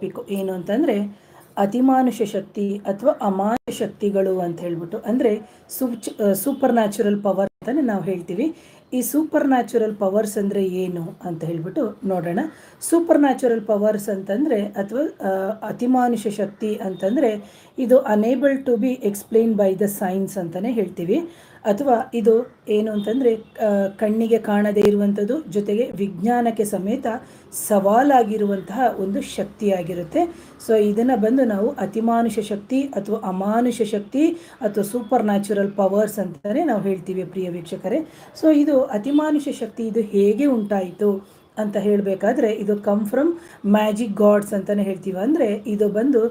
Topic ಏನು ಅಂತಂದರೆ ಅತಿಮಾನುಷ ಶಕ್ತಿ ಅಥವಾ ಅಮಾನುಷ ಶಕ್ತಿಗಳು ಅಂತ ಹೇಳ್ಬಿಟ್ಟು, ಅಂದರೆ ಸೂಪರ್ ನ್ಯಾಚುರಲ್ ಪವರ್ ಅಂತಲೇ ನಾವು ಹೇಳ್ತೀವಿ. ಈ ಸೂಪರ್ ನ್ಯಾಚುರಲ್ ಪವರ್ಸ್ ಅಂದರೆ ಏನು ಅಂತ ಹೇಳ್ಬಿಟ್ಟು ನೋಡೋಣ. ಸೂಪರ್ ನ್ಯಾಚುರಲ್ ಪವರ್ಸ್ ಅಂತಂದರೆ ಅಥವಾ ಅತಿಮಾನುಷ ಶಕ್ತಿ ಅಂತಂದರೆ ಇದು unable to be explain by the science ಅಂತಲೇ ಹೇಳ್ತೀವಿ. ಅಥವಾ ಇದು ಏನು ಅಂತಂದರೆ ಕಣ್ಣಿಗೆ ಕಾಣದೇ ಇರುವಂಥದ್ದು, ಜೊತೆಗೆ ವಿಜ್ಞಾನಕ್ಕೆ ಸಮೇತ ಸವಾಲಾಗಿರುವಂತಹ ಒಂದು ಶಕ್ತಿಯಾಗಿರುತ್ತೆ. ಸೊ ಇದನ್ನು ಬಂದು ನಾವು ಅತಿಮಾನುಷ ಶಕ್ತಿ ಅಥವಾ ಅಮಾನುಷ ಶಕ್ತಿ ಅಥವಾ ಸೂಪರ್ ನ್ಯಾಚುರಲ್ ಪವರ್ಸ್ ಅಂತಲೇ ನಾವು ಹೇಳ್ತೀವಿ ಪ್ರಿಯ ವೀಕ್ಷಕರೇ. ಸೊ ಇದು ಅತಿಮಾನುಷ ಶಕ್ತಿ ಇದು ಹೇಗೆ ಉಂಟಾಯಿತು ಅಂತ ಹೇಳಬೇಕಾದ್ರೆ ಇದು ಕಮ್ ಫ್ರಮ್ ಮ್ಯಾಜಿಕ್ ಗಾಡ್ಸ್ ಅಂತಲೇ ಹೇಳ್ತೀವಿ. ಅಂದರೆ ಇದು ಬಂದು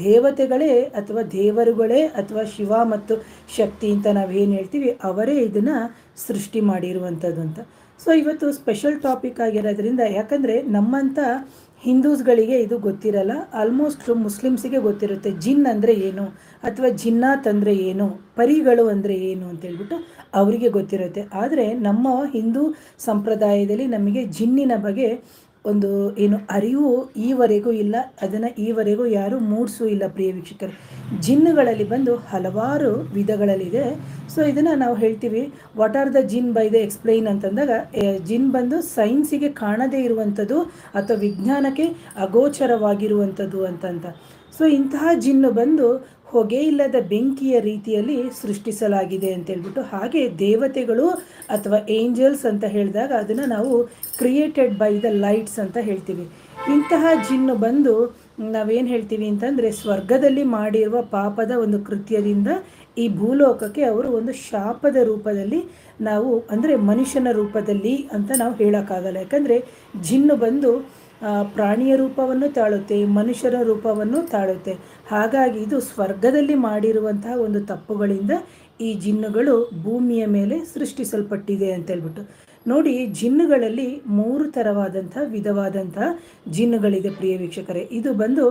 ದೇವತೆಗಳೇ ಅಥವಾ ದೇವರುಗಳೇ ಅಥವಾ ಶಿವ ಮತ್ತು ಶಕ್ತಿ ಅಂತ ನಾವೇನು ಹೇಳ್ತೀವಿ ಅವರೇ ಇದನ್ನು ಸೃಷ್ಟಿ ಮಾಡಿರುವಂಥದ್ದು ಅಂತ. ಸೊ ಇವತ್ತು ಸ್ಪೆಷಲ್ ಟಾಪಿಕ್ ಆಗಿರೋದ್ರಿಂದ, ಯಾಕಂದರೆ ನಮ್ಮಂಥ ಹಿಂದೂಸ್ಗಳಿಗೆ ಇದು ಗೊತ್ತಿರಲ್ಲ, ಆಲ್ಮೋಸ್ಟ್ ಮುಸ್ಲಿಮ್ಸಿಗೆ ಗೊತ್ತಿರುತ್ತೆ ಜಿನ್ ಅಂದರೆ ಏನು ಅಥವಾ ಜಿನ್ನಾತ್ ಅಂದರೆ ಏನು, ಪರಿಗಳು ಅಂದರೆ ಏನು ಅಂತೇಳ್ಬಿಟ್ಟು ಅವರಿಗೆ ಗೊತ್ತಿರುತ್ತೆ. ಆದರೆ ನಮ್ಮ ಹಿಂದೂ ಸಂಪ್ರದಾಯದಲ್ಲಿ ನಮಗೆ ಜಿನ್ನಿನ ಬಗ್ಗೆ ಒಂದು ಏನು ಅರಿವು ಈವರೆಗೂ ಇಲ್ಲ, ಅದನ್ನು ಈವರೆಗೂ ಯಾರೂ ಮೂಡಿಸೂ ಇಲ್ಲ ಪ್ರಿಯ ವೀಕ್ಷಕರು. ಜಿನ್ನುಗಳಲ್ಲಿ ಬಂದು ಹಲವಾರು ವಿಧಗಳಲ್ಲಿದೆ. ಸೊ ಇದನ್ನು ನಾವು ಹೇಳ್ತೀವಿ what are the Jin by the explain ಅಂತಂದಾಗ, ಜಿನ್ ಬಂದು ಸೈನ್ಸಿಗೆ ಕಾಣದೇ ಇರುವಂಥದ್ದು ಅಥವಾ ವಿಜ್ಞಾನಕ್ಕೆ ಅಗೋಚರವಾಗಿರುವಂಥದ್ದು ಅಂತಂತ. ಸೊ ಇಂತಹ ಜಿನ್ನು ಬಂದು ಹೊಗೆ ಇಲ್ಲದ ಬೆಂಕಿಯ ರೀತಿಯಲ್ಲಿ ಸೃಷ್ಟಿಸಲಾಗಿದೆ ಅಂತೇಳ್ಬಿಟ್ಟು, ಹಾಗೆ ದೇವತೆಗಳು ಅಥವಾ ಏಂಜಲ್ಸ್ ಅಂತ ಹೇಳಿದಾಗ ಅದನ್ನು ನಾವು ಕ್ರಿಯೇಟೆಡ್ ಬೈ ದ ಲೈಟ್ಸ್ ಅಂತ ಹೇಳ್ತೀವಿ. ಇಂತಹ ಜಿನ್ನು ಬಂದು ನಾವೇನು ಹೇಳ್ತೀವಿ ಅಂತಂದರೆ ಸ್ವರ್ಗದಲ್ಲಿ ಮಾಡಿರುವ ಪಾಪದ ಒಂದು ಕೃತ್ಯದಿಂದ ಈ ಭೂಲೋಕಕ್ಕೆ ಅವರು ಒಂದು ಶಾಪದ ರೂಪದಲ್ಲಿ ನಾವು, ಅಂದರೆ ಮನುಷ್ಯನ ರೂಪದಲ್ಲಿ ಅಂತ ನಾವು ಹೇಳೋಕ್ಕಾಗಲ್ಲ. ಯಾಕಂದರೆ ಜಿನ್ನು ಬಂದು ಪ್ರಾಣಿಯ ರೂಪವನ್ನು ತಾಳುತ್ತೆ, ಮನುಷ್ಯರ ರೂಪವನ್ನು ತಾಳುತ್ತೆ. ಹಾಗಾಗಿ ಇದು ಸ್ವರ್ಗದಲ್ಲಿ ಮಾಡಿರುವಂತಹ ಒಂದು ತಪ್ಪುಗಳಿಂದ ಈ ಜಿನ್ನುಗಳು ಭೂಮಿಯ ಮೇಲೆ ಸೃಷ್ಟಿಸಲ್ಪಟ್ಟಿದೆ ಅಂತೇಳ್ಬಿಟ್ಟು ನೋಡಿ. ಜಿನ್ನುಗಳಲ್ಲಿ 3 ಥರವಾದಂಥ ವಿಧವಾದಂಥ ಜಿನ್ನುಗಳಿದೆ ಪ್ರಿಯ ವೀಕ್ಷಕರೇ. ಇದು ಬಂದು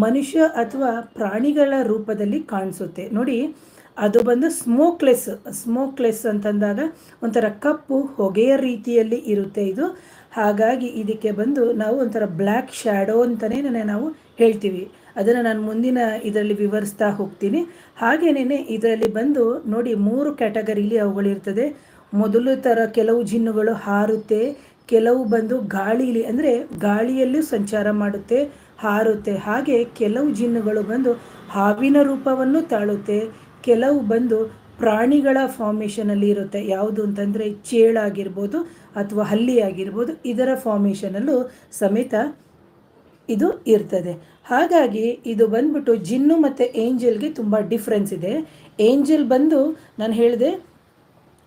ಮನುಷ್ಯ ಅಥವಾ ಪ್ರಾಣಿಗಳ ರೂಪದಲ್ಲಿ ಕಾಣಿಸುತ್ತೆ ನೋಡಿ. ಅದು ಬಂದು ಸ್ಮೋಕ್ಲೆಸ್ ಅಂತಂದಾಗ ಒಂಥರ ಕಪ್ಪು ಹೊಗೆಯ ರೀತಿಯಲ್ಲಿ ಇರುತ್ತೆ ಇದು. ಹಾಗಾಗಿ ಇದಕ್ಕೆ ಬಂದು ನಾವು ಒಂಥರ ಬ್ಲ್ಯಾಕ್ ಶ್ಯಾಡೋ ಅಂತಲೇ ನಾವು ಹೇಳ್ತೀವಿ. ಅದನ್ನು ನಾನು ಮುಂದಿನ ಇದರಲ್ಲಿ ವಿವರಿಸ್ತಾ ಹೋಗ್ತೀನಿ. ಹಾಗೇನೇ ಇದರಲ್ಲಿ ಬಂದು ನೋಡಿ 3 ಕ್ಯಾಟಗರಿಲಿ ಅವುಗಳಿರ್ತದೆ. ಮೊದಲು ಥರ ಕೆಲವು ಜಿನ್ನುಗಳು ಹಾರುತ್ತೆ, ಕೆಲವು ಬಂದು ಗಾಳಿಲಿ ಅಂದರೆ ಗಾಳಿಯಲ್ಲೂ ಸಂಚಾರ ಮಾಡುತ್ತೆ, ಹಾರುತ್ತೆ. ಹಾಗೆ ಕೆಲವು ಜಿನ್ನುಗಳು ಬಂದು ಹಾವಿನ ರೂಪವನ್ನು ತಾಳುತ್ತೆ, ಕೆಲವು ಬಂದು ಪ್ರಾಣಿಗಳ ಫಾರ್ಮೇಷನಲ್ಲಿ ಇರುತ್ತೆ. ಯಾವುದು ಅಂತಂದರೆ ಚೇಳಾಗಿರ್ಬೋದು ಅಥವಾ ಹಲ್ಲಿ ಆಗಿರ್ಬೋದು, ಇದರ ಫಾರ್ಮೇಷನಲ್ಲೂ ಸಮೇತ ಇದು ಇರ್ತದೆ. ಹಾಗಾಗಿ ಇದು ಬಂದ್ಬಿಟ್ಟು ಜಿನ್ನು ಮತ್ತು ಏಂಜಲ್ಗೆ ತುಂಬ ಡಿಫ್ರೆನ್ಸ್ ಇದೆ. ಏಂಜಲ್ ಬಂದು ನಾನು ಹೇಳಿದೆ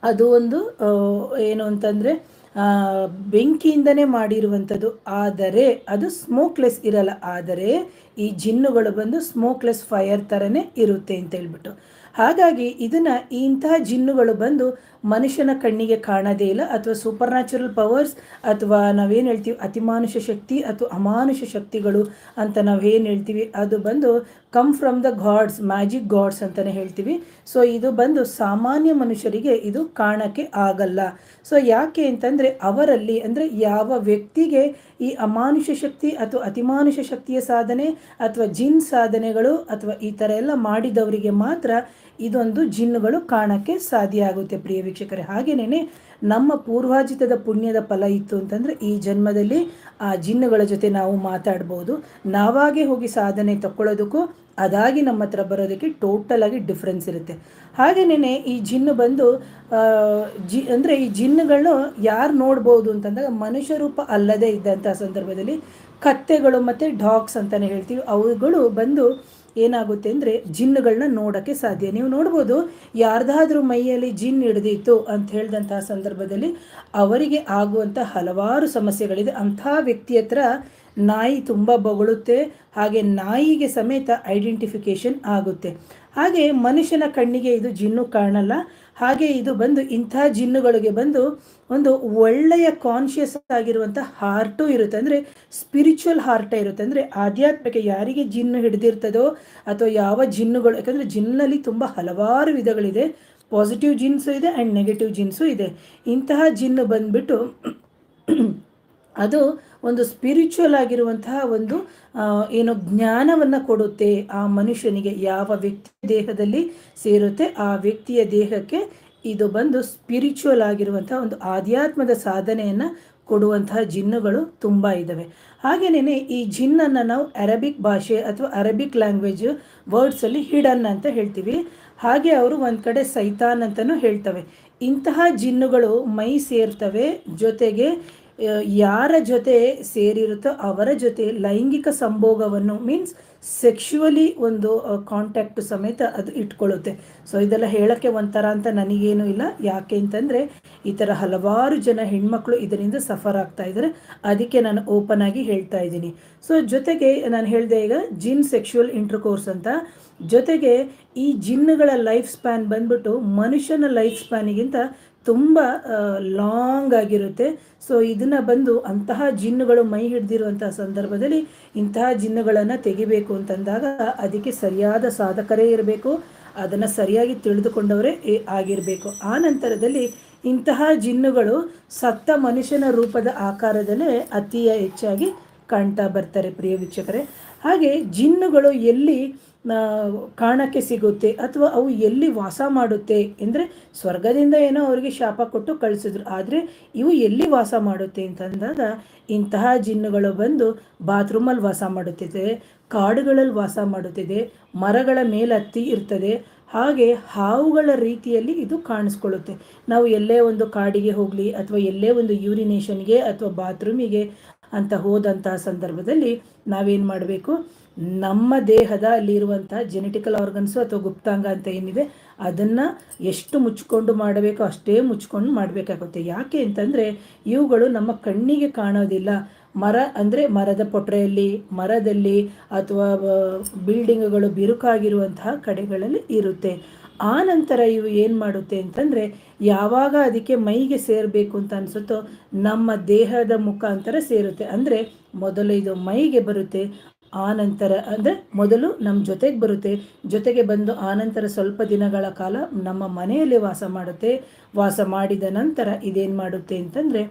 ಅದು ಒಂದು ಏನು ಅಂತಂದರೆ ಬೆಂಕಿಯಿಂದನೇ ಮಾಡಿರುವಂಥದ್ದು, ಆದರೆ ಅದು ಸ್ಮೋಕ್ಲೆಸ್ ಇರಲ್ಲ. ಆದರೆ ಈ ಜಿನ್ನುಗಳು ಬಂದು ಸ್ಮೋಕ್ಲೆಸ್ ಫೈರ್ ಥರನೇ ಇರುತ್ತೆ ಅಂತ ಹೇಳ್ಬಿಟ್ಟು. ಹಾಗಾಗಿ ಇದನ್ನು ಇಂತಹ ಜಿನ್ನುಗಳು ಬಂದು ಮನುಷ್ಯನ ಕಣ್ಣಿಗೆ ಕಾಣದೇ ಇಲ್ಲ, ಅಥವಾ ಸೂಪರ್ ನ್ಯಾಚುರಲ್ ಪವರ್ಸ್ ಅಥವಾ ನಾವೇನು ಹೇಳ್ತೀವಿ ಅತಿಮಾನುಷ ಶಕ್ತಿ ಅಥವಾ ಅಮಾನುಷ ಶಕ್ತಿಗಳು ಅಂತ ನಾವೇನು ಹೇಳ್ತೀವಿ ಅದು ಬಂದು come from the gods, magic gods ಅಂತಲೇ ಹೇಳ್ತೀವಿ. ಸೊ ಇದು ಬಂದು ಸಾಮಾನ್ಯ ಮನುಷ್ಯರಿಗೆ ಇದು ಕಾಣಕ್ಕೆ ಆಗಲ್ಲ. ಸೊ ಯಾಕೆ ಅಂತಂದರೆ ಅವರಲ್ಲಿ, ಅಂದರೆ ಯಾವ ವ್ಯಕ್ತಿಗೆ ಈ ಅಮಾನುಷ ಶಕ್ತಿ ಅಥವಾ ಅತಿಮಾನುಷ ಶಕ್ತಿಯ ಸಾಧನೆ ಅಥವಾ ಜಿನ್ ಸಾಧನೆಗಳು ಅಥವಾ ಈ ಥರ ಎಲ್ಲ ಮಾಡಿದವರಿಗೆ ಮಾತ್ರ ಇದೊಂದು ಜಿನ್ನುಗಳು ಕಾಣಕ್ಕೆ ಸಾಧ್ಯ ಆಗುತ್ತೆ ಪ್ರಿಯ ವೀಕ್ಷಕರೇ. ಹಾಗೆಯೇ ನಮ್ಮ ಪೂರ್ವಾಜಿತದ ಪುಣ್ಯದ ಫಲ ಇತ್ತು ಅಂತಂದರೆ ಈ ಜನ್ಮದಲ್ಲಿ ಆ ಜಿನ್ನುಗಳ ಜೊತೆ ನಾವು ಮಾತಾಡ್ಬೋದು. ನಾವಾಗೆ ಹೋಗಿ ಸಾಧನೆ ತಗೊಳ್ಳೋದಕ್ಕೂ ಅದಾಗಿ ನಮ್ಮ ಹತ್ರ ಬರೋದಕ್ಕೆ ಟೋಟಲ್ ಆಗಿ ಡಿಫ್ರೆನ್ಸ್ ಇರುತ್ತೆ. ಹಾಗೆಯೇ ಈ ಜಿನ್ನು ಬಂದು ಅಂದರೆ ಈ ಜಿನ್ನುಗಳು ಯಾರು ನೋಡ್ಬೋದು ಅಂತಂದಾಗ ಮನುಷ್ಯ ರೂಪ ಅಲ್ಲದೇ ಇದ್ದಂಥ ಸಂದರ್ಭದಲ್ಲಿ ಕತ್ತೆಗಳು ಮತ್ತು ಡಾಗ್ಸ್ ಅಂತಲೇ ಹೇಳ್ತೀವಿ, ಅವುಗಳು ಬಂದು ಏನಾಗುತ್ತೆ ಅಂದರೆ ಜಿನ್ನುಗಳನ್ನ ನೋಡೋಕ್ಕೆ ಸಾಧ್ಯ. ನೀವು ನೋಡ್ಬೋದು ಯಾರ್ದಾದ್ರೂ ಮೈಯಲ್ಲಿ ಜಿನ್ ಹಿಡಿದಿತ್ತು ಅಂತ ಹೇಳಿದಂತಹ ಸಂದರ್ಭದಲ್ಲಿ ಅವರಿಗೆ ಆಗುವಂಥ ಹಲವಾರು ಸಮಸ್ಯೆಗಳಿದೆ. ಅಂಥ ವ್ಯಕ್ತಿ ಹತ್ರ ನಾಯಿ ತುಂಬ ಬೊಗಳುತ್ತೆ, ಹಾಗೆ ನಾಯಿಗೆ ಸಮೇತ ಐಡೆಂಟಿಫಿಕೇಷನ್ ಆಗುತ್ತೆ. ಹಾಗೆ ಮನುಷ್ಯನ ಕಣ್ಣಿಗೆ ಇದು ಜಿನ್ನು ಕಾಣಲ್ಲ. ಹಾಗೆ ಇದು ಬಂದು ಇಂಥ ಜಿನ್ನುಗಳಿಗೆ ಬಂದು ಒಂದು ಒಳ್ಳೆಯ ಕಾನ್ಷಿಯಸ್ ಆಗಿರುವಂಥ ಹಾರ್ಟು ಇರುತ್ತೆ, ಅಂದರೆ ಸ್ಪಿರಿಚುವಲ್ ಹಾರ್ಟೇ ಇರುತ್ತೆ. ಅಂದರೆ ಆಧ್ಯಾತ್ಮಿಕ ಯಾರಿಗೆ ಜಿನ್ನು ಹಿಡಿದಿರ್ತದೋ ಅಥವಾ ಯಾವ ಜಿನ್ನುಗಳು, ಯಾಕಂದರೆ ಜಿನ್ನಲ್ಲಿ ತುಂಬ ಹಲವಾರು ವಿಧಗಳಿದೆ, ಪಾಸಿಟಿವ್ ಜಿನ್ಸು ಇದೆ ಆ್ಯಂಡ್ ನೆಗೆಟಿವ್ ಜಿನ್ಸು ಇದೆ. ಇಂತಹ ಜಿನ್ನು ಬಂದುಬಿಟ್ಟು ಅದು ಒಂದು ಸ್ಪಿರಿಚುವಲ್ ಆಗಿರುವಂತಹ ಒಂದು ಏನು ಜ್ಞಾನವನ್ನು ಕೊಡುತ್ತೆ ಆ ಮನುಷ್ಯನಿಗೆ. ಯಾವ ವ್ಯಕ್ತಿ ದೇಹದಲ್ಲಿ ಸೇರುತ್ತೆ ಆ ವ್ಯಕ್ತಿಯ ದೇಹಕ್ಕೆ ಇದು ಬಂದು ಸ್ಪಿರಿಚುವಲ್ ಆಗಿರುವಂತಹ ಒಂದು ಆಧ್ಯಾತ್ಮದ ಸಾಧನೆಯನ್ನು ಕೊಡುವಂತಹ ಜಿನ್ನುಗಳು ತುಂಬ ಇದ್ದಾವೆ. ಹಾಗೆಯೇ ಈ ಜಿನ್ನನ್ನು ನಾವು ಅರಬಿಕ್ ಭಾಷೆ ಅಥವಾ ಅರಬಿಕ್ ಲ್ಯಾಂಗ್ವೇಜ್ ವರ್ಡ್ಸಲ್ಲಿ ಹಿಡನ್ ಅಂತ ಹೇಳ್ತೀವಿ. ಹಾಗೆ ಅವರು ಒಂದು ಕಡೆ ಸೈತಾನ್ ಅಂತಲೂ ಹೇಳ್ತವೆ. ಇಂತಹ ಜಿನ್ನುಗಳು ಮೈ ಸೇರ್ತವೆ, ಜೊತೆಗೆ ಯಾರ ಜೊತೆ ಸೇರಿರುತ್ತೋ ಅವರ ಜೊತೆ ಲೈಂಗಿಕ ಸಂಭೋಗವನ್ನು ಮೀನ್ಸ್ ಸೆಕ್ಷುವಲಿ ಒಂದು ಕಾಂಟ್ಯಾಕ್ಟ್ ಸಮೇತ ಅದು ಇಟ್ಕೊಳ್ಳುತ್ತೆ. ಸೊ ಇದೆಲ್ಲ ಹೇಳೋಕ್ಕೆ ಒಂಥರ ಅಂತ ನನಗೇನು ಇಲ್ಲ. ಯಾಕೆ ಅಂತಂದರೆ ಈ ಥರ ಹಲವಾರು ಜನ ಹೆಣ್ಮಕ್ಳು ಇದರಿಂದ ಸಫರ್ ಆಗ್ತಾ ಇದ್ದಾರೆ, ಅದಕ್ಕೆ ನಾನು ಓಪನ್ ಆಗಿ ಹೇಳ್ತಾ ಇದ್ದೀನಿ. ಸೊ ಜೊತೆಗೆ ನಾನು ಹೇಳಿದೆ ಈಗ ಜಿನ್ ಸೆಕ್ಷುವಲ್ ಇಂಟರ್ಕೋರ್ಸ್ ಅಂತ. ಜೊತೆಗೆ ಈ ಜಿನ್ನುಗಳ ಲೈಫ್ ಸ್ಪ್ಯಾನ್ ಬಂದ್ಬಿಟ್ಟು ಮನುಷ್ಯನ ಲೈಫ್ ಸ್ಪ್ಯಾನಿಗಿಂತ ತುಂಬ ಲಾಂಗ್ ಆಗಿರುತ್ತೆ. ಸೊ ಇದನ್ನು ಬಂದು ಅಂತಹ ಜಿನ್ನುಗಳು ಮೈ ಹಿಡಿದಿರುವಂತಹ ಸಂದರ್ಭದಲ್ಲಿ ಇಂತಹ ಜಿನ್ನುಗಳನ್ನು ತೆಗಿಬೇಕು ಅಂತಂದಾಗ ಅದಕ್ಕೆ ಸರಿಯಾದ ಸಾಧಕರೇ ಇರಬೇಕು, ಅದನ್ನು ಸರಿಯಾಗಿ ತಿಳಿದುಕೊಂಡವರೇ ಆಗಿರಬೇಕು. ಆ ನಂತರದಲ್ಲಿ ಇಂತಹ ಜಿನ್ನುಗಳು ಸತ್ತ ಮನುಷ್ಯನ ರೂಪದ ಆಕಾರದಲ್ಲೇ ಅತಿ ಹೆಚ್ಚಾಗಿ ಕಾಣ್ತಾ ಬರ್ತಾರೆ ಪ್ರಿಯ ವೀಕ್ಷಕರೇ. ಹಾಗೆ ಜಿನ್ನುಗಳು ಎಲ್ಲಿ ಕಾಣಕ್ಕೆ ಸಿಗುತ್ತೆ ಅಥವಾ ಅವು ಎಲ್ಲಿ ವಾಸ ಮಾಡುತ್ತೆ ಅಂದರೆ ಸ್ವರ್ಗದಿಂದ ಏನೋ ಅವರಿಗೆ ಶಾಪ ಕೊಟ್ಟು ಕಳಿಸಿದ್ರು, ಆದರೆ ಇವು ಎಲ್ಲಿ ವಾಸ ಮಾಡುತ್ತೆ ಅಂತಂದಾಗ ಇಂತಹ ಜಿನ್ನುಗಳು ಬಂದು ಬಾತ್ರೂಮಲ್ಲಿ ವಾಸ ಮಾಡುತ್ತಿದೆ, ಕಾಡುಗಳಲ್ಲಿ ವಾಸ ಮಾಡುತ್ತಿದೆ, ಮರಗಳ ಮೇಲೆ ಹತ್ತಿ ಇರ್ತದೆ. ಹಾಗೆ ಹಾವುಗಳ ರೀತಿಯಲ್ಲಿ ಇದು ಕಾಣಿಸ್ಕೊಳ್ಳುತ್ತೆ. ನಾವು ಎಲ್ಲೇ ಒಂದು ಕಾಡಿಗೆ ಹೋಗಲಿ ಅಥವಾ ಎಲ್ಲೇ ಒಂದು ಯೂರಿನೇಷನ್ಗೆ ಅಥವಾ ಬಾತ್ರೂಮಿಗೆ ಅಂತ ಹೋದಂತಹ ಸಂದರ್ಭದಲ್ಲಿ ನಾವೇನು ಮಾಡಬೇಕು, ನಮ್ಮ ದೇಹದ ಅಲ್ಲಿರುವಂಥ ಜೆನೆಟಿಕಲ್ ಆರ್ಗನ್ಸು ಅಥವಾ ಗುಪ್ತಾಂಗ ಅಂತ ಏನಿದೆ ಅದನ್ನು ಎಷ್ಟು ಮುಚ್ಕೊಂಡು ಮಾಡಬೇಕೋ ಅಷ್ಟೇ ಮುಚ್ಕೊಂಡು ಮಾಡಬೇಕಾಗುತ್ತೆ. ಯಾಕೆ ಅಂತಂದರೆ ಇವುಗಳು ನಮ್ಮ ಕಣ್ಣಿಗೆ ಕಾಣೋದಿಲ್ಲ. ಮರ ಅಂದರೆ ಮರದ ಪೊಟ್ರೆಯಲ್ಲಿ, ಮರದಲ್ಲಿ ಅಥವಾ ಬಿಲ್ಡಿಂಗ್ಗಳು ಬಿರುಕಾಗಿರುವಂತಹ ಕಡೆಗಳಲ್ಲಿ ಇರುತ್ತೆ. ಆ ನಂತರ ಇವು ಏನು ಮಾಡುತ್ತೆ ಅಂತಂದರೆ ಯಾವಾಗ ಅದಕ್ಕೆ ಮೈಗೆ ಸೇರಬೇಕು ಅಂತ ಅನಿಸುತ್ತೋ ನಮ್ಮ ದೇಹದ ಮುಖಾಂತರ ಸೇರುತ್ತೆ. ಅಂದರೆ ಮೊದಲು ಇದು ಮೈಗೆ ಬರುತ್ತೆ, ಆ ನಂತರ ಅಂದರೆ ಮೊದಲು ನಮ್ಮ ಜೊತೆಗೆ ಬರುತ್ತೆ, ಜೊತೆಗೆ ಬಂದು ಆನಂತರ ಸ್ವಲ್ಪ ದಿನಗಳ ಕಾಲ ನಮ್ಮ ಮನೆಯಲ್ಲಿ ವಾಸ ಮಾಡುತ್ತೆ. ವಾಸ ಮಾಡಿದ ನಂತರ ಇದೇನು ಮಾಡುತ್ತೆ ಅಂತಂದರೆ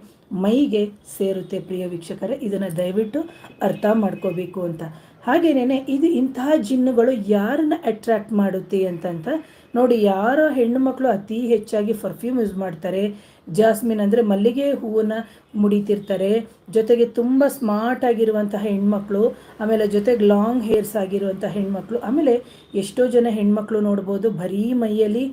ಮೈಗೆ ಸೇರುತ್ತೆ. ಪ್ರಿಯ ವೀಕ್ಷಕರೇ, ಇದನ್ನು ದಯವಿಟ್ಟು ಅರ್ಥ ಮಾಡ್ಕೋಬೇಕು ಅಂತ. ಹಾಗೇನೇ ಇದು ಇಂತಹ ಜಿನ್ನುಗಳು ಯಾರನ್ನ ಅಟ್ರ್ಯಾಕ್ಟ್ ಮಾಡುತ್ತೆ ಅಂತಂತ ನೋಡಿ. ಯಾರೋ ಹೆಣ್ಣು ಮಕ್ಕಳು ಅತಿ ಹೆಚ್ಚಾಗಿ ಪರ್ಫ್ಯೂಮ್ ಯೂಸ್ ಮಾಡ್ತಾರೆ, ಜಾಸ್ಮಿನ್ ಅಂದರೆ ಮಲ್ಲಿಗೆ ಹೂವನ್ನು ಮುಡಿತಿರ್ತಾರೆ, ಜೊತೆಗೆ ತುಂಬ ಸ್ಮಾರ್ಟ್ ಆಗಿರುವಂತಹ ಹೆಣ್ಮಕ್ಳು, ಆಮೇಲೆ ಜೊತೆಗೆ ಲಾಂಗ್ ಹೇರ್ಸ್ ಆಗಿರುವಂಥ ಹೆಣ್ಮಕ್ಳು, ಆಮೇಲೆ ಎಷ್ಟೋ ಜನ ಹೆಣ್ಮಕ್ಳು ನೋಡ್ಬೋದು ಬರೀ ಮೈಯಲ್ಲಿ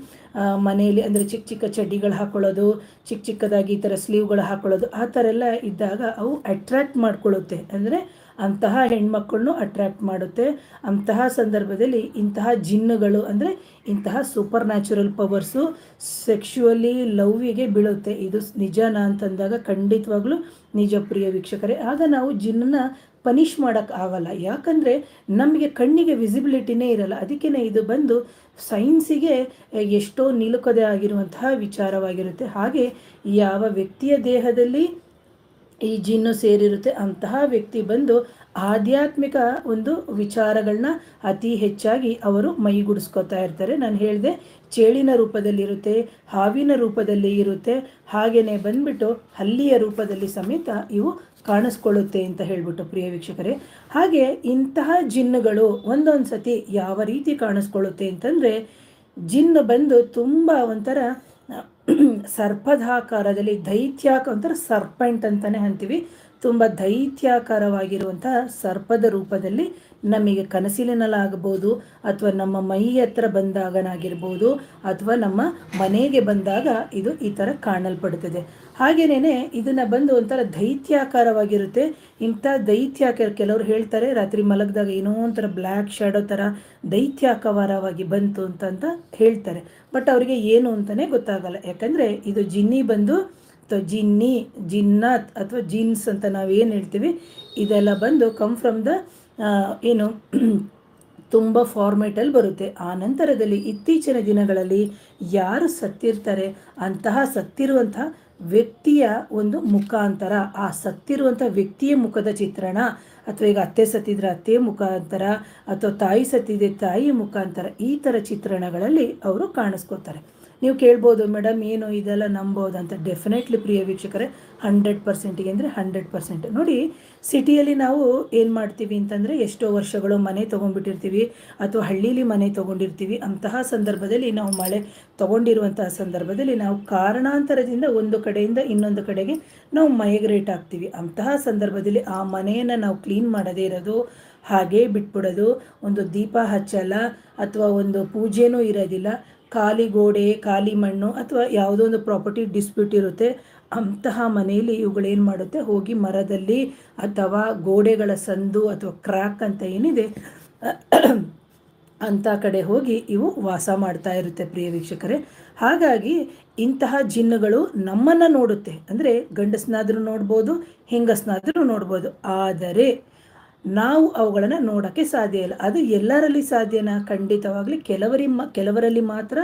ಮನೆಯಲ್ಲಿ ಅಂದರೆ ಚಿಕ್ಕ ಚಿಕ್ಕ ಚಡ್ಡಿಗಳು ಹಾಕ್ಕೊಳ್ಳೋದು, ಚಿಕ್ಕ ಚಿಕ್ಕದಾಗಿ ಈ ಥರ ಸ್ಲೀವ್ಗಳು ಹಾಕ್ಕೊಳ್ಳೋದು, ಆ ಥರ ಎಲ್ಲ ಇದ್ದಾಗ ಅವು ಅಟ್ರ್ಯಾಕ್ಟ್ ಮಾಡ್ಕೊಳ್ಳುತ್ತೆ. ಅಂದರೆ ಅಂತಹ ಹೆಣ್ಮಕ್ಕಳನ್ನು ಅಟ್ರ್ಯಾಕ್ಟ್ ಮಾಡುತ್ತೆ. ಅಂತಹ ಸಂದರ್ಭದಲ್ಲಿ ಇಂತಹ ಜಿನ್ನುಗಳು ಅಂದರೆ ಇಂತಹ ಸೂಪರ್ ನ್ಯಾಚುರಲ್ ಪವರ್ಸು ಸೆಕ್ಷುವಲಿ ಲವ್ವಿಗೆ ಬೀಳುತ್ತೆ. ಇದು ನಿಜನಾ ಅಂತಂದಾಗ ಖಂಡಿತವಾಗ್ಲೂ ನಿಜ ಪ್ರಿಯ ವೀಕ್ಷಕರೇ. ಆಗ ನಾವು ಜಿನ್ನನ್ನು ಪನಿಷ್ ಮಾಡೋಕ್ಕಾಗಲ್ಲ, ಯಾಕಂದರೆ ನಮಗೆ ಕಣ್ಣಿಗೆ ವಿಸಿಬಿಲಿಟಿನೇ ಇರಲ್ಲ. ಅದಕ್ಕೇ ಇದು ಬಂದು ಸೈನ್ಸಿಗೆ ಎಷ್ಟೋ ನಿಲುಕದೆ ಆಗಿರುವಂತಹ ವಿಚಾರವಾಗಿರುತ್ತೆ. ಹಾಗೆ ಯಾವ ವ್ಯಕ್ತಿಯ ದೇಹದಲ್ಲಿ ಈ ಜಿನ್ನು ಸೇರಿರುತ್ತೆ ಅಂತಹ ವ್ಯಕ್ತಿ ಬಂದು ಆಧ್ಯಾತ್ಮಿಕ ಒಂದು ವಿಚಾರಗಳನ್ನ ಅತಿ ಹೆಚ್ಚಾಗಿ ಅವರು ಮೈಗೂಡಿಸ್ಕೊತಾ ಇರ್ತಾರೆ. ನಾನು ಹೇಳಿದೆ ಚೇಳಿನ ರೂಪದಲ್ಲಿರುತ್ತೆ, ಹಾವಿನ ರೂಪದಲ್ಲಿ ಇರುತ್ತೆ, ಹಾಗೆಯೇ ಬಂದ್ಬಿಟ್ಟು ಹಲ್ಲಿಯ ರೂಪದಲ್ಲಿ ಸಮೇತ ಇವು ಕಾಣಿಸ್ಕೊಳ್ಳುತ್ತೆ ಅಂತ ಹೇಳ್ಬಿಟ್ಟು ಪ್ರಿಯ ವೀಕ್ಷಕರೇ. ಹಾಗೆ ಇಂತಹ ಜಿನ್ನುಗಳು ಒಂದೊಂದು ಸತಿ ಯಾವ ರೀತಿ ಕಾಣಿಸ್ಕೊಳ್ಳುತ್ತೆ ಅಂತಂದರೆ ಜಿನ್ನು ಬಂದು ತುಂಬ ಒಂಥರ ಸರ್ಪದಾಕಾರದಲ್ಲಿ ಒಂಥರ ಸರ್ಪೆಂಟ್ ಅಂತಲೇ ಅಂತೀವಿ, ತುಂಬ ದೈತ್ಯಾಕಾರವಾಗಿರುವಂತಹ ಸರ್ಪದ ರೂಪದಲ್ಲಿ ನಮಗೆ ಕನಸಿನಲ್ಲಾಗಬಹುದು ಅಥವಾ ನಮ್ಮ ಮೈ ಹತ್ರ ಬಂದಾಗನಾಗಿರ್ಬೋದು ಅಥವಾ ನಮ್ಮ ಮನೆಗೆ ಬಂದಾಗ ಇದು ಈ ಥರ ಕಾಣಲ್ಪಡುತ್ತದೆ. ಹಾಗೇನೇ ಇದನ್ನು ಬಂದು ಒಂಥರ ದೈತ್ಯಾಕಾರವಾಗಿರುತ್ತೆ. ಇಂಥ ದೈತ್ಯಾಕಾರ ಕೆಲವರು ಹೇಳ್ತಾರೆ ರಾತ್ರಿ ಮಲಗಿದಾಗ ಏನೋ ಒಂಥರ ಬ್ಲ್ಯಾಕ್ ಶ್ಯಾಡೋ ಥರ ದೈತ್ಯಾಕಾರವಾಗಿ ಬಂತು ಅಂತ ಹೇಳ್ತಾರೆ. ಬಟ್ ಅವರಿಗೆ ಏನು ಅಂತಲೇ ಗೊತ್ತಾಗಲ್ಲ. ಯಾಕಂದರೆ ಇದು ಜಿನ್ನಿ ಬಂದು ಜಿನ್ನಿ, ಜಿನ್ನತ್ ಅಥವಾ ಜಿನ್ಸ್ ಅಂತ ನಾವೇನು ಹೇಳ್ತೀವಿ ಇದೆಲ್ಲ ಬಂದು ಕಮ್ ಫ್ರಮ್ ದ ಏನು ತುಂಬ ಫಾರ್ಮೇಟಲ್ಲಿ ಬರುತ್ತೆ. ಆ ನಂತರದಲ್ಲಿ ಇತ್ತೀಚಿನ ದಿನಗಳಲ್ಲಿ ಯಾರು ಸತ್ತಿರ್ತಾರೆ ಅಂತಹ ಸತ್ತಿರುವಂತಹ ವ್ಯಕ್ತಿಯ ಒಂದು ಮುಖಾಂತರ, ಆ ಸತ್ತಿರುವಂಥ ವ್ಯಕ್ತಿಯ ಮುಖದ ಚಿತ್ರಣ, ಅಥವಾ ಈಗ ಅತ್ತೆ ಸತ್ತಿದ್ರೆ ಅತ್ತೆ ಮುಖಾಂತರ ಅಥವಾ ತಾಯಿ ಸತ್ತಿದೆ ತಾಯಿಯ ಮುಖಾಂತರ, ಈ ಥರ ಚಿತ್ರಣಗಳಲ್ಲಿ ಅವರು ಕಾಣಿಸ್ಕೋತಾರೆ. ನೀವು ಕೇಳ್ಬೋದು ಮೇಡಮ್ ಏನು ಇದೆಲ್ಲ ನಂಬೋದು ಅಂತ. ಡೆಫಿನೆಟ್ಲಿ ಪ್ರಿಯ ವೀಕ್ಷಕರೇ, 100%ಗೆ ಅಂದರೆ 100%. ನೋಡಿ, ಸಿಟಿಯಲ್ಲಿ ನಾವು ಏನು ಮಾಡ್ತೀವಿ ಅಂತಂದರೆ, ಎಷ್ಟೋ ವರ್ಷಗಳು ಮನೆ ತೊಗೊಂಡ್ಬಿಟ್ಟಿರ್ತೀವಿ ಅಥವಾ ಹಳ್ಳೀಲಿ ಮನೆ ತೊಗೊಂಡಿರ್ತೀವಿ. ಅಂತಹ ಸಂದರ್ಭದಲ್ಲಿ ನಾವು ಮಳೆ ತೊಗೊಂಡಿರುವಂತಹ ಸಂದರ್ಭದಲ್ಲಿ ನಾವು ಕಾರಣಾಂತರದಿಂದ ಒಂದು ಕಡೆಯಿಂದ ಇನ್ನೊಂದು ಕಡೆಗೆ ನಾವು ಮೈಗ್ರೇಟ್ ಆಗ್ತೀವಿ. ಅಂತಹ ಸಂದರ್ಭದಲ್ಲಿ ಆ ಮನೆಯನ್ನು ನಾವು ಕ್ಲೀನ್ ಮಾಡದೇ ಇರೋದು, ಹಾಗೇ ಬಿಟ್ಬಿಡೋದು, ಒಂದು ದೀಪ ಹಚ್ಚಲ್ಲ ಅಥವಾ ಒಂದು ಪೂಜೆನೂ ಇರೋದಿಲ್ಲ, ಖಾಲಿ ಗೋಡೆ, ಖಾಲಿ ಮಣ್ಣು ಅಥವಾ ಯಾವುದೋ ಒಂದು ಪ್ರಾಪರ್ಟಿ ಡಿಸ್ಪ್ಯೂಟ್ ಇರುತ್ತೆ. ಅಂತಹ ಮನೆಯಲ್ಲಿ ಇವುಗಳೇನು ಮಾಡುತ್ತೆ, ಹೋಗಿ ಮರದಲ್ಲಿ ಅಥವಾ ಗೋಡೆಗಳ ಸಂದು ಅಥವಾ ಕ್ರ್ಯಾಕ್ ಅಂತ ಏನಿದೆ ಅಂಥ ಕಡೆ ಹೋಗಿ ಇವು ವಾಸ ಮಾಡ್ತಾ ಇರುತ್ತೆ ಪ್ರಿಯ ವೀಕ್ಷಕರೇ. ಹಾಗಾಗಿ ಇಂತಹ ಜಿನ್ನುಗಳು ನಮ್ಮನ್ನು ನೋಡುತ್ತೆ. ಅಂದರೆ ಗಂಡಸನಾದರೂ ನೋಡ್ಬೋದು, ಹೆಂಗಸನಾದರೂ ನೋಡ್ಬೋದು. ಆದರೆ ನಾವು ಅವುಗಳನ್ನು ನೋಡೋಕ್ಕೆ ಸಾಧ್ಯ ಇಲ್ಲ. ಅದು ಎಲ್ಲರಲ್ಲಿ ಸಾಧ್ಯನಾ? ಖಂಡಿತವಾಗಲಿ ಕೆಲವರಲ್ಲಿ ಮಾತ್ರ,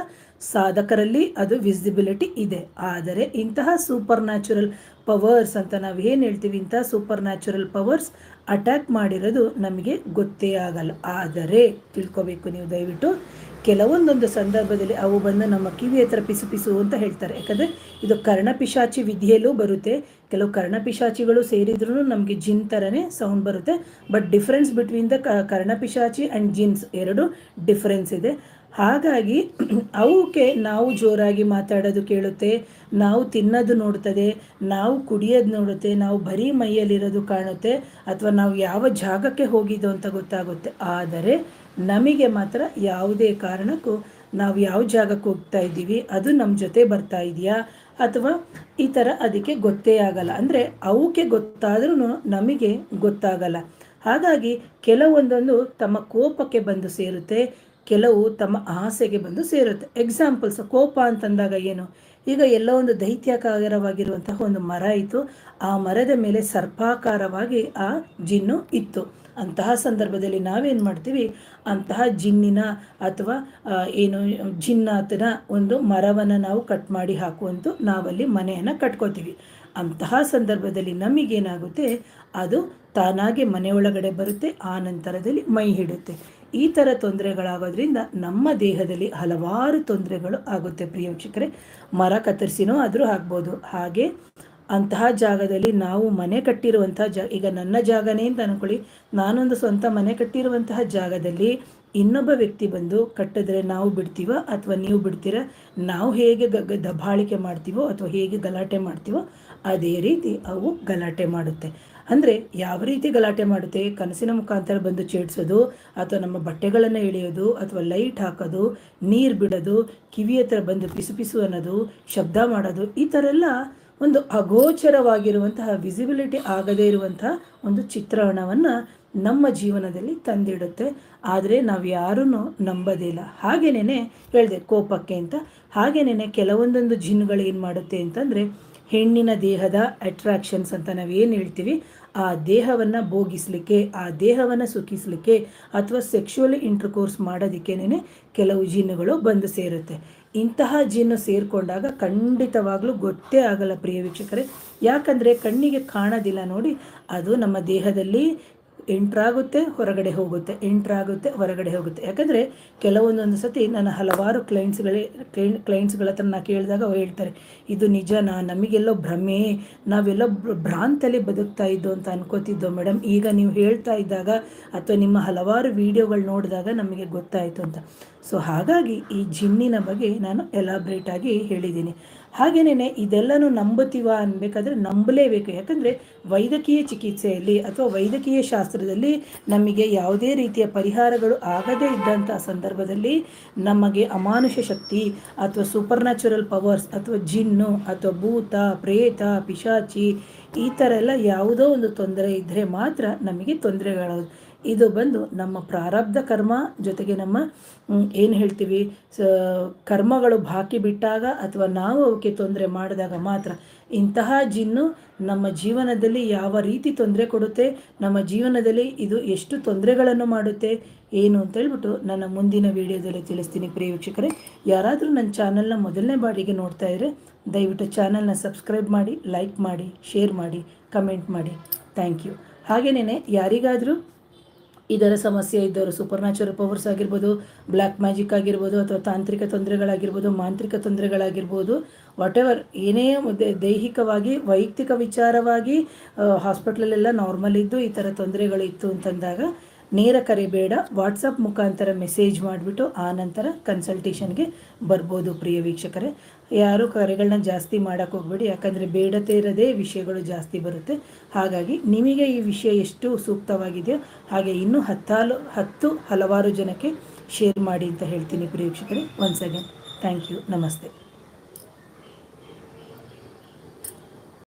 ಸಾಧಕರಲ್ಲಿ ಅದು ವಿಸಿಬಿಲಿಟಿ ಇದೆ. ಆದರೆ ಇಂತಹ ಸೂಪರ್ ನ್ಯಾಚುರಲ್ ಪವರ್ಸ್ ಅಂತ ನಾವು ಏನು ಹೇಳ್ತೀವಿ, ಇಂತಹ ಸೂಪರ್ ನ್ಯಾಚುರಲ್ ಪವರ್ಸ್ ಅಟ್ಯಾಕ್ ಮಾಡಿರೋದು ನಮಗೆ ಗೊತ್ತೇ ಆಗಲ್ಲ. ಆದರೆ ತಿಳ್ಕೊಬೇಕು ನೀವು ದಯವಿಟ್ಟು, ಕೆಲವೊಂದೊಂದು ಸಂದರ್ಭದಲ್ಲಿ ಅವು ಬಂದು ನಮ್ಮ ಕಿವಿ ಹತ್ರ ಪಿಸು ಪಿಸು ಅಂತ ಹೇಳ್ತಾರೆ. ಯಾಕಂದರೆ ಇದು ಕರ್ಣಪಿಶಾಚಿ ವಿದ್ಯೆಯಲ್ಲೂ ಬರುತ್ತೆ. ಕೆಲವು ಕರ್ಣಪಿಶಾಚಿಗಳು ಸೇರಿದ್ರೂ ನಮಗೆ ಜಿನ್ ಥರನೇ ಸೌಂಡ್ ಬರುತ್ತೆ. ಬಟ್ ಡಿಫ್ರೆನ್ಸ್ ಬಿಟ್ವೀನ್ ದ ಕರ್ಣಪಿಶಾಚಿ ಆ್ಯಂಡ್ ಜಿನ್ಸ್ ಎರಡು ಡಿಫ್ರೆನ್ಸ್ ಇದೆ. ಹಾಗಾಗಿ ಅವಕ್ಕೆ ನಾವು ಜೋರಾಗಿ ಮಾತಾಡೋದು ಕೇಳುತ್ತೆ, ನಾವು ತಿನ್ನೋದು ನೋಡ್ತದೆ, ನಾವು ಕುಡಿಯೋದು ನೋಡುತ್ತೆ, ನಾವು ಬರೀ ಮೈಯಲ್ಲಿರೋದು ಕಾಣುತ್ತೆ, ಅಥವಾ ನಾವು ಯಾವ ಜಾಗಕ್ಕೆ ಹೋಗಿದ್ದೋ ಅಂತ ಗೊತ್ತಾಗುತ್ತೆ. ಆದರೆ ನಮಗೆ ಮಾತ್ರ ಯಾವುದೇ ಕಾರಣಕ್ಕೂ ನಾವು ಯಾವ ಜಾಗಕ್ಕೆ ಹೋಗ್ತಾ ಇದ್ದೀವಿ, ಅದು ನಮ್ಮ ಜೊತೆ ಬರ್ತಾ ಇದೆಯಾ ಅಥವಾ ಈ ಥರ ಅದಕ್ಕೆ ಗೊತ್ತೇ ಆಗಲ್ಲ. ಅಂದರೆ ಅವಕ್ಕೆ ಗೊತ್ತಾದ್ರೂ ನಮಗೆ ಗೊತ್ತಾಗಲ್ಲ. ಹಾಗಾಗಿ ಕೆಲವೊಂದೊಂದು ತಮ್ಮ ಕೋಪಕ್ಕೆ ಬಂದು ಸೇರುತ್ತೆ, ಕೆಲವು ತಮ್ಮ ಆಸೆಗೆ ಬಂದು ಸೇರುತ್ತೆ. ಎಕ್ಸಾಂಪಲ್ಸ್, ಕೋಪ ಅಂತಂದಾಗ ಏನು, ಈಗ ಎಲ್ಲೋ ಒಂದು ದೈತ್ಯಾಕಾರವಾಗಿರುವಂತಹ ಒಂದು ಮರ ಇತ್ತು, ಆ ಮರದ ಮೇಲೆ ಸರ್ಪಾಕಾರವಾಗಿ ಆ ಜಿನ್ನು ಇತ್ತು. ಅಂತಹ ಸಂದರ್ಭದಲ್ಲಿ ನಾವೇನು ಮಾಡ್ತೀವಿ, ಅಂತಹ ಜಿನ್ನಿನ ಅಥವಾ ಜಿನ್ನಾತನ ಒಂದು ಮರವನ್ನು ನಾವು ಕಟ್ ಮಾಡಿ ಹಾಕುವಂಥ ನಾವಲ್ಲಿ ಮನೆಯನ್ನು ಕಟ್ಕೋತೀವಿ. ಅಂತಹ ಸಂದರ್ಭದಲ್ಲಿ ನಮಗೇನಾಗುತ್ತೆ, ಅದು ತಾನಾಗೆ ಮನೆಯೊಳಗಡೆ ಬರುತ್ತೆ, ಆ ನಂತರದಲ್ಲಿ ಮೈ ಹಿಡುತ್ತೆ. ಈ ಥರ ತೊಂದರೆಗಳಾಗೋದ್ರಿಂದ ನಮ್ಮ ದೇಹದಲ್ಲಿ ಹಲವಾರು ತೊಂದರೆಗಳು ಆಗುತ್ತೆ ಪ್ರಿಯ ವೀಕ್ಷಕರೇ. ಮರ ಕತ್ತರಿಸಿನೂ ಆದರೂ ಆಗ್ಬೋದು. ಹಾಗೆ ಅಂತಹ ಜಾಗದಲ್ಲಿ ನಾವು ಮನೆ ಕಟ್ಟಿರುವಂತಹ ಈಗ ನನ್ನ ಜಾಗನೇ ಅಂತ ಅಂದ್ಕೊಳ್ಳಿ, ನಾನೊಂದು ಸ್ವಂತ ಮನೆ ಕಟ್ಟಿರುವಂತಹ ಜಾಗದಲ್ಲಿ ಇನ್ನೊಬ್ಬ ವ್ಯಕ್ತಿ ಬಂದು ಕಟ್ಟಿದ್ರೆ ನಾವು ಬಿಡ್ತೀವ ಅಥವಾ ನೀವು ಬಿಡ್ತೀರಾ? ನಾವು ಹೇಗೆ ದಬ್ಬಾಳಿಕೆ ಮಾಡ್ತೀವೋ ಅಥವಾ ಹೇಗೆ ಗಲಾಟೆ ಮಾಡ್ತೀವೋ ಅದೇ ರೀತಿ ಅವು ಗಲಾಟೆ ಮಾಡುತ್ತೆ. ಅಂದರೆ ಯಾವ ರೀತಿ ಗಲಾಟೆ ಮಾಡುತ್ತೆ, ಕನಸಿನ ಮುಖಾಂತರ ಬಂದು ಚೇಡ್ಸೋದು, ಅಥವಾ ನಮ್ಮ ಬಟ್ಟೆಗಳನ್ನು ಎಳೆಯೋದು, ಅಥವಾ ಲೈಟ್ ಹಾಕೋದು, ನೀರು ಬಿಡೋದು, ಕಿವಿ ಹತ್ರ ಬಂದು ಪಿಸು ಪಿಸು ಅನ್ನೋದು, ಶಬ್ದ ಮಾಡೋದು, ಈ ಥರ ಎಲ್ಲ ಒಂದು ಅಗೋಚರವಾಗಿರುವಂತಹ ವಿಸಿಬಿಲಿಟಿ ಆಗದೇ ಇರುವಂತಹ ಒಂದು ಚಿತ್ರಣವನ್ನು ನಮ್ಮ ಜೀವನದಲ್ಲಿ ತಂದಿಡುತ್ತೆ. ಆದರೆ ನಾವು ಯಾರೂ ನಂಬೋದಿಲ್ಲ. ಹಾಗೇನೇ ಹೇಳಿದೆ ಕೋಪಕ್ಕೆ ಅಂತ. ಹಾಗೇನೇ ಕೆಲವೊಂದೊಂದು ಜಿನ್ಗಳು ಏನು ಮಾಡುತ್ತೆ ಅಂತಂದರೆ, ಹೆಣ್ಣಿನ ದೇಹದ ಅಟ್ರಾಕ್ಷನ್ಸ್ ಅಂತ ನಾವೇನು ಹೇಳ್ತೀವಿ, ಆ ದೇಹವನ್ನು ಭೋಗಿಸಲಿಕ್ಕೆ, ಆ ದೇಹವನ್ನು ಸುಖಿಸಲಿಕ್ಕೆ ಅಥವಾ ಸೆಕ್ಷುವಲಿ ಇಂಟರ್ಕೋರ್ಸ್ ಮಾಡೋದಕ್ಕೇನೆ ಕೆಲವು ಜಿನ್ನುಗಳು ಬಂದು ಸೇರುತ್ತೆ. ಇಂತಹ ಜಿನ್ನು ಸೇರಿಕೊಂಡಾಗ ಖಂಡಿತವಾಗ್ಲೂ ಗೊತ್ತೇ ಆಗಲ್ಲ ಪ್ರಿಯ ವೀಕ್ಷಕರೇ. ಯಾಕಂದರೆ ಕಣ್ಣಿಗೆ ಕಾಣೋದಿಲ್ಲ ನೋಡಿ, ಅದು ನಮ್ಮ ದೇಹದಲ್ಲಿ ಎಂಟ್ರಾಗುತ್ತೆ, ಹೊರಗಡೆ ಹೋಗುತ್ತೆ, ಎಂಟ್ರಾಗುತ್ತೆ, ಹೊರಗಡೆ ಹೋಗುತ್ತೆ. ಯಾಕಂದರೆ ಕೆಲವೊಂದೊಂದು ಸತಿ ನನ್ನ ಹಲವಾರು ಕ್ಲೈಂಟ್ಸ್ಗಳ ಹತ್ರ ನಾನು ಕೇಳಿದಾಗ ಅವ್ರು ಹೇಳ್ತಾರೆ, ಇದು ನಿಜನಾ, ನಮಗೆಲ್ಲೋ ಭ್ರಮೆ, ನಾವೆಲ್ಲೋ ಭ್ರಾಂತಲ್ಲಿ ಬದುಕ್ತಾ ಇದ್ದೋ ಅಂತ ಅನ್ಕೋತಿದ್ದೋ ಮೇಡಮ್, ಈಗ ನೀವು ಹೇಳ್ತಾ ಇದ್ದಾಗ ಅಥವಾ ನಿಮ್ಮ ಹಲವಾರು ವಿಡಿಯೋಗಳು ನೋಡಿದಾಗ ನಮಗೆ ಗೊತ್ತಾಯಿತು ಅಂತ. ಸೊ ಹಾಗಾಗಿ ಈ ಜಿನ್ನಿನ ಬಗ್ಗೆ ನಾನು ಎಲಾಬ್ರೇಟಾಗಿ ಹೇಳಿದ್ದೀನಿ. ಹಾಗೇನೇ ಇದೆಲ್ಲನೂ ನಂಬುತ್ತೀವ ಅನ್ಬೇಕಾದ್ರೆ ನಂಬಲೇಬೇಕು. ಯಾಕಂದರೆ ವೈದ್ಯಕೀಯ ಚಿಕಿತ್ಸೆಯಲ್ಲಿ ಅಥವಾ ವೈದ್ಯಕೀಯ ಶಾಸ್ತ್ರದಲ್ಲಿ ನಮಗೆ ಯಾವುದೇ ರೀತಿಯ ಪರಿಹಾರಗಳು ಆಗದೇ ಇದ್ದಂಥ ಸಂದರ್ಭದಲ್ಲಿ ನಮಗೆ ಅಮಾನುಷ ಶಕ್ತಿ ಅಥವಾ ಸೂಪರ್ ನ್ಯಾಚುರಲ್ ಪವರ್ಸ್ ಅಥವಾ ಜಿನ್ನು ಅಥವಾ ಭೂತ, ಪ್ರೇತ, ಪಿಶಾಚಿ ಈ ಥರ ಎಲ್ಲ ಯಾವುದೋ ಒಂದು ತೊಂದರೆ ಇದ್ದರೆ ಮಾತ್ರ ನಮಗೆ ತೊಂದರೆಗಳಾಗೋದು. ಇದು ಬಂದು ನಮ್ಮ ಪ್ರಾರಬ್ಧ ಕರ್ಮ ಜೊತೆಗೆ ನಮ್ಮ ಏನು ಹೇಳ್ತೀವಿ ಕರ್ಮಗಳು ಬಾಕಿ ಬಿಟ್ಟಾಗ ಅಥವಾ ನಾವು ಅವಕ್ಕೆ ತೊಂದರೆ ಮಾಡಿದಾಗ ಮಾತ್ರ. ಇಂತಹ ಜಿನ್ನು ನಮ್ಮ ಜೀವನದಲ್ಲಿ ಯಾವ ರೀತಿ ತೊಂದರೆ ಕೊಡುತ್ತೆ, ನಮ್ಮ ಜೀವನದಲ್ಲಿ ಇದು ಎಷ್ಟು ತೊಂದರೆಗಳನ್ನು ಮಾಡುತ್ತೆ ಏನು ಅಂತ ಹೇಳ್ಬಿಟ್ಟು ನನ್ನ ಮುಂದಿನ ವಿಡಿಯೋದಲ್ಲಿ ತಿಳಿಸ್ತೀನಿ ಪ್ರಿಯ ವೀಕ್ಷಕರೇ. ಯಾರಾದರೂ ನನ್ನ ಚಾನಲ್ನ ಮೊದಲನೇ ಬಾರಿಗೆ ನೋಡ್ತಾ ಇದ್ದರೆ ದಯವಿಟ್ಟು ಚಾನಲ್ನ ಸಬ್ಸ್ಕ್ರೈಬ್ ಮಾಡಿ, ಲೈಕ್ ಮಾಡಿ, ಶೇರ್ ಮಾಡಿ, ಕಮೆಂಟ್ ಮಾಡಿ. Thank you. ಹಾಗೆಯೇ ಯಾರಿಗಾದರೂ ಇದರ ಸಮಸ್ಯೆ ಇದ್ದವರು, ಸೂಪರ್ ನ್ಯಾಚುರಲ್ ಪವರ್ಸ್ ಆಗಿರ್ಬೋದು, ಬ್ಲ್ಯಾಕ್ ಮ್ಯಾಜಿಕ್ ಆಗಿರ್ಬೋದು, ಅಥವಾ ತಾಂತ್ರಿಕ ತೊಂದರೆಗಳಾಗಿರ್ಬೋದು, ಮಾಂತ್ರಿಕ ತೊಂದರೆಗಳಾಗಿರ್ಬೋದು, ವಾಟೆವರ್ ಏನೇ ದೈಹಿಕವಾಗಿ ವೈಯಕ್ತಿಕ ವಿಚಾರವಾಗಿ ಹಾಸ್ಪಿಟ್ಲಲ್ಲೆಲ್ಲ ನಾರ್ಮಲ್ ಇದ್ದು ಈ ಥರ ತೊಂದರೆಗಳಿತ್ತು ಅಂತಂದಾಗ ನೇರ ಕರೆ ಬೇಡ, ವಾಟ್ಸಪ್ ಮುಖಾಂತರ ಮೆಸೇಜ್ ಮಾಡಿಬಿಟ್ಟು ಆ ನಂತರ ಕನ್ಸಲ್ಟೇಷನ್ಗೆ ಬರ್ಬೋದು. ಪ್ರಿಯ ವೀಕ್ಷಕರೇ, ಯಾರು ಕರೆಗಳನ್ನ ಜಾಸ್ತಿ ಮಾಡೋಕ್ಕೆ ಹೋಗ್ಬೇಡಿ, ಯಾಕಂದರೆ ಬೇಡದೇ ಇರೋದೇ ವಿಷಯಗಳು ಜಾಸ್ತಿ ಬರುತ್ತೆ. ಹಾಗಾಗಿ ನಿಮಗೆ ಈ ವಿಷಯ ಎಷ್ಟು ಸೂಕ್ತವಾಗಿದೆಯೋ ಹಾಗೆ ಇನ್ನೂ ಹಲವಾರು ಜನಕ್ಕೆ ಶೇರ್ ಮಾಡಿ ಅಂತ ಹೇಳ್ತೀನಿ ಪ್ರಿಯ ವೀಕ್ಷಕರೇ. Once again thank you. ನಮಸ್ತೆ.